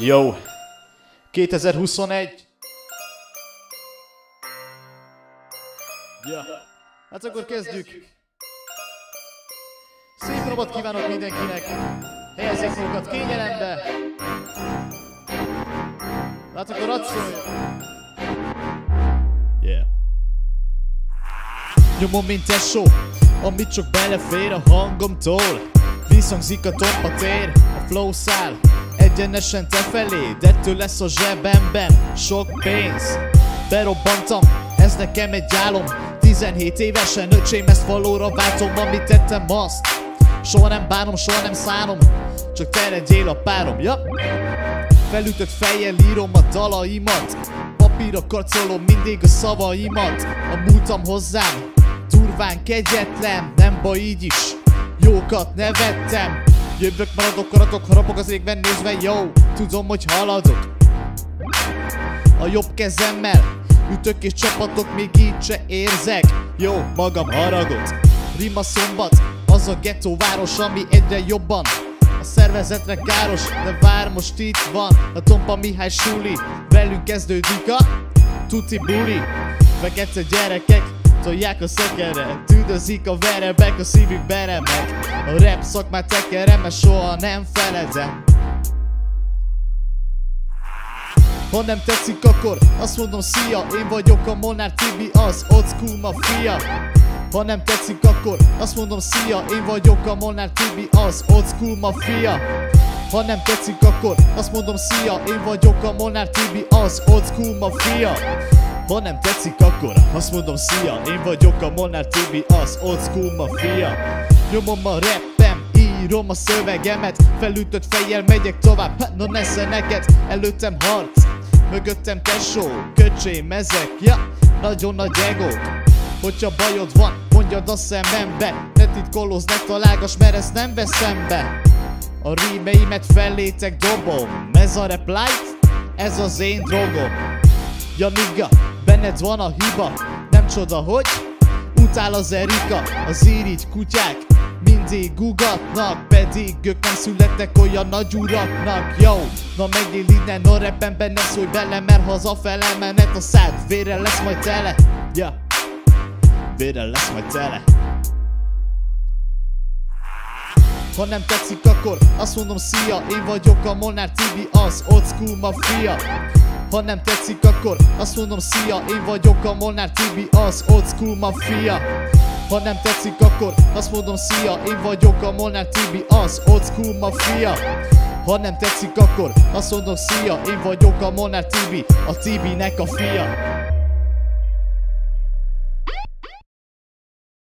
Jó, 2021. Ja, hát akkor kezdjük. Szép napot kívánok mindenkinek. Helyezzék magukat kényelembe. Hát akkor add szóljon. Yeah. Nyomom, mint tesó, amit csak belefér a hangomtól. Visszhangzik a tompatér, a flow száll egyenesen te felé, de ettől lesz a zsebemben sok pénz. Berobbantam, ez nekem egy álom. 17 évesen, öcsém, ezt valóra váltom, amit tettem azt. Soha nem bánom, soha nem szánom, csak te legyél a párom, ja? Felütött fejjel írom a dalaimat, papírra karcolom mindig a szavaimat. A múltam hozzám, durván kegyetlen, nem baj így is, jókat nevettem. Jövök, maradok, karatok, harapok az égben nézve, jó, tudom, hogy haladok. A jobb kezemmel ütök és csapatok, még így se érzek, jó, magam haragot. Rima Szombat, az a gettóváros, ami egyre jobban a szervezetre káros. De vár, most itt van a Tompa Mihály suli, velünk kezdődik a tuti buli. Fekete gyerekek tolják a szekeret, tüdözik a verebek, a szívük beremeg. A rap szakmát tekerem, mert soha nem feledem. Ha nem tetszik, akkor azt mondom szia, én vagyok a Molnár Tibi, az old school mafia. Ha nem tetszik, akkor azt mondom szia, én vagyok a Molnár Tibi, az old school mafia. Ha nem tetszik, akkor azt mondom szia, én vagyok a Molnár Tibi, az old school mafia. Ha nem tetszik, akkor azt mondom szia, én vagyok a Molnár Tibi, az old school mafia. Nyomom a rappem, írom a szövegemet, felütött fejjel megyek tovább, hát na nesze neked. Előttem harc, mögöttem tesó, köcsém ezek, ja, nagyon nagy egók. Hogyha bajod van, mondjad a szemembe, ne titkolózz, ne találgass, mert ezt nem veszem be. A rímeimet fellétek dobom, ez a rap light, ez az én drogom. Ja nigga, benned van a hiba, nem csoda, hogy utál az Erika. Az irigy kutyák mindig ugatnak, pedig ők nem születtek olyan nagy uraknak. Yo, na menjél innen, a rapemben ne szólj bele, mert hazafele menet a szád vérrel lesz majd tele. Ja, vérrel lesz majd tele. Ha nem tetszik, akkor azt mondom szia, én vagyok a Molnár Tibi, az old school mafia. Ha nem tetszik, akkor azt mondom szia, én vagyok a Molnár Tibi, az old school mafia. Ha nem tetszik, akkor azt mondom szia, én vagyok a Molnár Tibi, az old school mafia. Ha nem tetszik, akkor azt mondom szia, én vagyok a Molnár Tibi, a Tibinek a fia.